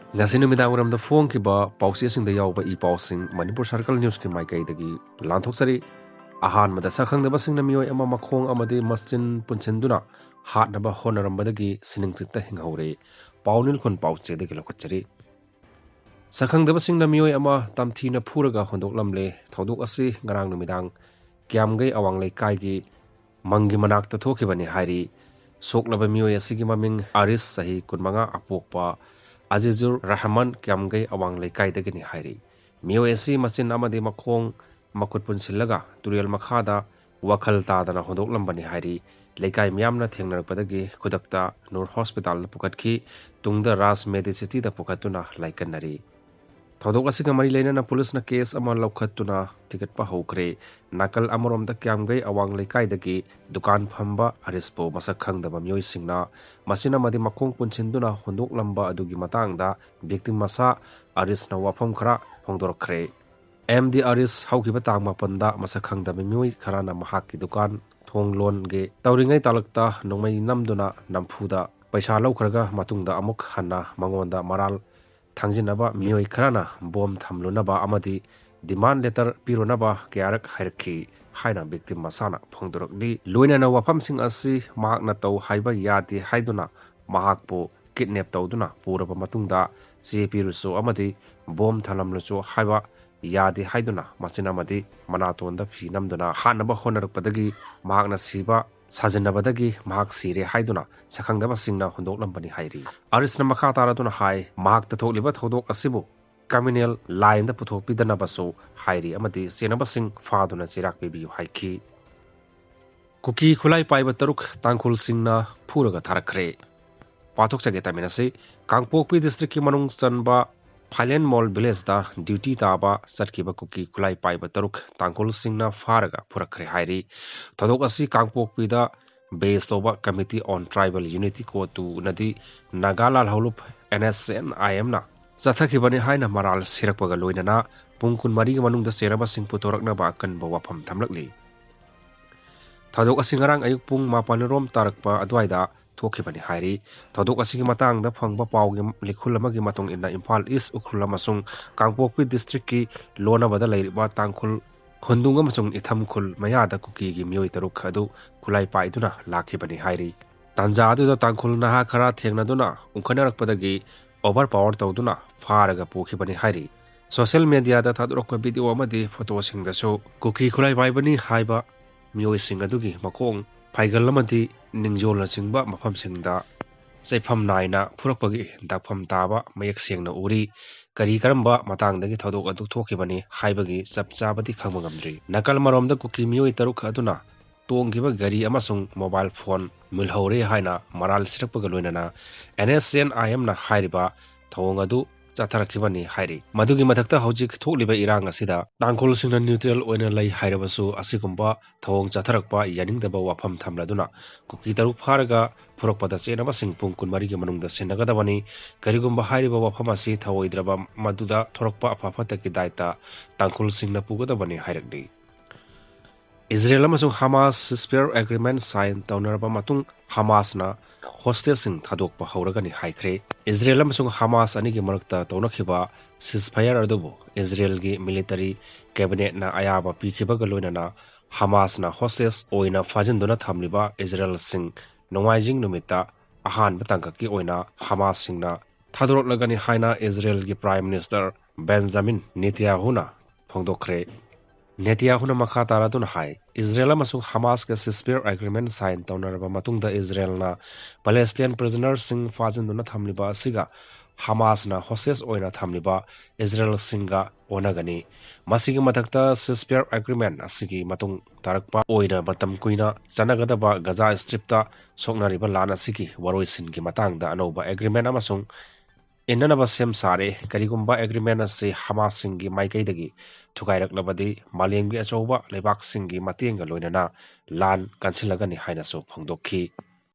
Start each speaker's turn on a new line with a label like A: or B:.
A: ngasi numidang uramda phone ki ba pausiyasingda yawba I pausing Manipur Circle News ki maikaidagi lanthokchari ahan mada sakhangdabasingna miyoi ama makhong amadi masjin punsinduna hatnaba honarambadagi siningchitta hinghore paunil khon pauchedagi lokachari sakhangdabasingna miyoi ama tamthina phuraga hondoklamle thodok asi ngarang numidang kyamgai awanglei kaigi mangi manakta thokibani hairi soklaba miyoi asigi maming Aris sahi kunmanga apokpa Azizur Rahman Kyamgai Awanglei Kaidagini Hairi. Miyoi machin amadi makhong makut punsilaga Turial Makhada Wakal Tadana Hondoklambani Hairi. Leikai miyamna thengnarpadagi khudakta Nur Hospital pukatki tungda Ras Medicity da pukatuna laikanari. Thodok asiga mari leinana police na case ama laukhatuna ticket pa hokre nakal amorom da Kyamgai Awanglei Kaidagi dukan phamba arispo masak khangdaba miyoi singna masina madi makhong punchinduna hondoklamba adugi matangda victim masa aris na wafam khara hongdorkhre MD Aris haukiba tangma panda masak khangdaba miyoi kharana mahakki dukan thonglon ge tawringai talakta nongmai namduna namfuda paisa laukhraga matungda amuk hanna mangonda maral Thangjinaba miyoi kharana bom thamlunaba amadi demand letter pironaba kyarak hairki haina victim masana phongdorokni loinana wafamsing asi mahakna tau haiba yadi haiduna mahakpu kidnap tawduna puraba matungda CP ruso amadi bom thalamlucho haiba yadi haiduna machina madi manatonda phinamduna hanaba honarpadagi mahakna SIBA SASINNABADAGI mahak SIRE haiduna SAKHANGDABASINGna HUNDOKLAMBANI hairi arisna makha taraduna hai mahak ta thokliba thodok asibu criminal line da puthokpidana baso hairi amadi senabasing faduna chirak bibiyu haiki kuki khulai paiba taruk tangkhul singna phuraga tharakhre pathok chage taminase kangpokpi district ki manung chanba Phailen Mall Village da duty taba satkiba kuki khulai paiba taruk tangkhul singna faraga phurakhre hairi thodok asi kangpokpi da base loba committee on tribal unity ko tu nadi nagalal holup NSNIM na chathakibani haina maral sirakpaga loinana pungkun mari ga manung da seraba sing putorakna ba kan ba wafam thamlakli thodok asi ngarang ayuk pung 9 rom tarakpa adwaida thokibani hairi thodok asigi matangda phangba pawgi likhul amagi matong inna Imphal East ukhul amasung Kangpokpi district ki lonabada leiriba tangkhul hondunga masung itham khul mayada kuki gi miyoi taruk adu khulai paiduna lakhibani hairi tanja adu da tangkhul naha khara thengnaduna ungkhanarakpadagi overpower tawduna faraga pokhibani hairi social media da thadrokpa video amadi photo singdaso kuki khulai paibani haiba miyoi sing adugi makong Paigal amadi ningjol chingba mafam singda saifam naina phurakpagi dakpham taba mayak sengna uri kari karamba matangdagi thodok adu thokibani haibagi chapchabadi khangmangamdri nakal maromda kuki miyoi taruk aduna tonggiba gari amasung mobile phone milhore haina maral sirakpaga loinana NSNIM na hairiba thong adu chatharakhibani hairi madugi mathakta hojik thokliba irang asida tangkhol singna neutral oina lai hairabasu asigumba thong chatharakpa yaningdaba wafam thamladuna kuki taruk pharaga phurokpada chenaba singpung kunmari gi manungda senagadabani karigumba hairiba wafam asi thawoidraba maduda thorokpa apaphataki daita tangkhol singna pugadabani hairakdi Israel amasung Hamas ceasefire agreement sign taunaraba matung Hamas na hostage sing thadokpa hauragani haikre Israel amasung Hamas anigi marakta taunakhiba ceasefire adubu Israel gi military cabinet na ayaba pikhibaga loinana Hamas na hostage oina fajinduna thamliba Israel sing nongaijing numita ahan batangka ki oina Hamas singna thadoroklagani haina Israel gi prime minister Benjamin Netanyahu na phongdokre Netanyahu makha taradun hai Israel amasung Hamas ka ceasefire agreement sign taunaraba matungda Israel na Palestinian prisoners sing fajinduna thamliba asiga Hamas na hostage oina thamliba Israel singa onagani masigi mathakta ceasefire agreement asigi matung tarakpa oina matam kuina chanagadaba Gaza strip ta soknariba lan asigi waroi singi matangda anoba agreement amasung Innanaba sem sare karigumba agreement ase Hamas singi maikaidagi thugairaknabadi malemgi achauba leibak singi matienga loinana lan kansilagani haina so phongdokhi